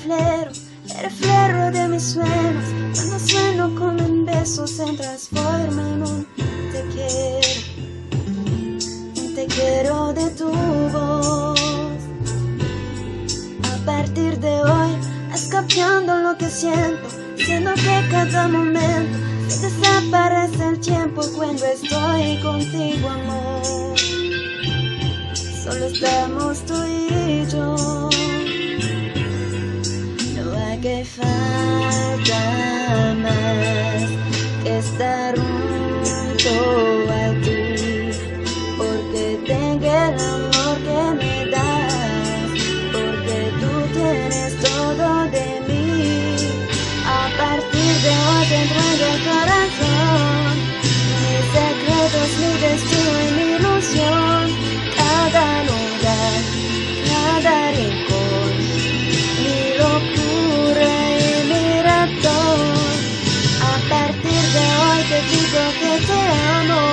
el reflejo de mis sueños. Cuando sueño con un beso se transforma en un te quiero de tu voz. A partir de hoy es cambiando lo que siento, siendo que cada momento se desaparece el tiempo cuando estoy contigo, amor. Solo estamos tú y yo. No hay que falta más que estar junto a ti, porque tengo el amor que me das, porque tú tienes todo de mí. A partir de hoy te entrego el corazón, mis secretos, mi destino y mi ilusión. Cada lugar, cada rincón, mi locura y mi razón. A partir de hoy te digo que te amo,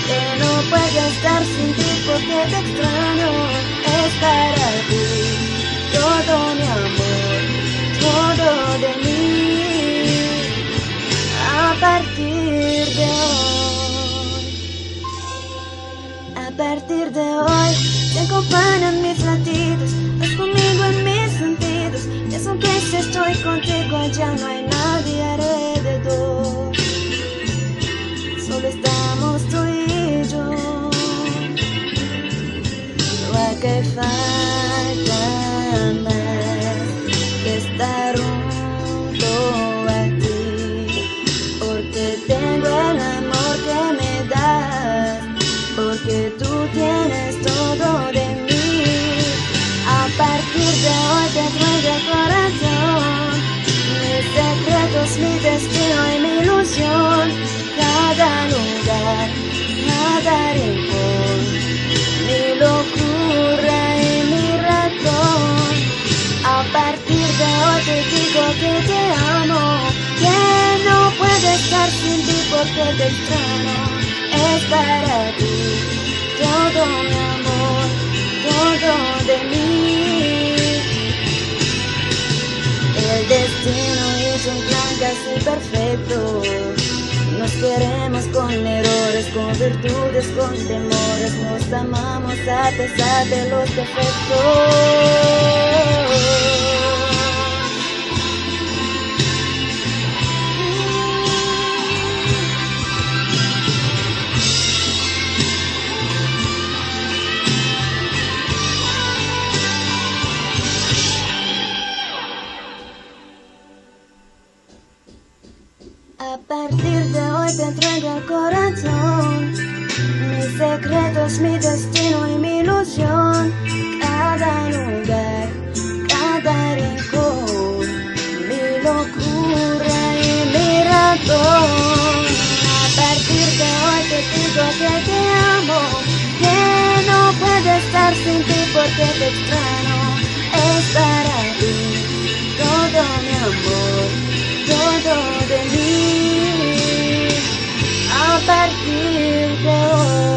que no puedo estar sin ti porque te extraño. Es para ti todo mi amor, todo de mí. A partir de hoy te acompañan mis latidos, vas conmigo en mis sentidos. Pienso que si estoy contigo ya no hay nadie alrededor. Solo estamos tú y yo. No hay que falta más que estar junto a ti, porque tengo el amor que me das, porque tú tienes todo de mí. A partir de hoy te entrego el corazón, mis secretos, mi destino y mi ilusión. Cada lugar, cada rincón, mi locura y mi razón. A partir de hoy te digo que te amo, que no puedo estar sin ti porque te extraño. Es para ti todo mi amor, todo de mí. El destino hizo un plan casi perfecto. Nos queremos con errores, con virtudes, con temores. Nos amamos a pesar de los defectos. A partir de hoy te entrego el corazón, mis secretos, mi destino y mi ilusión. Cada lugar, cada rincón, mi locura y mi razón. A partir de hoy te digo que te amo, que no puedo estar sin ti porque te extraño. Es para ti todo mi amor, todo de mí. A partir de hoy.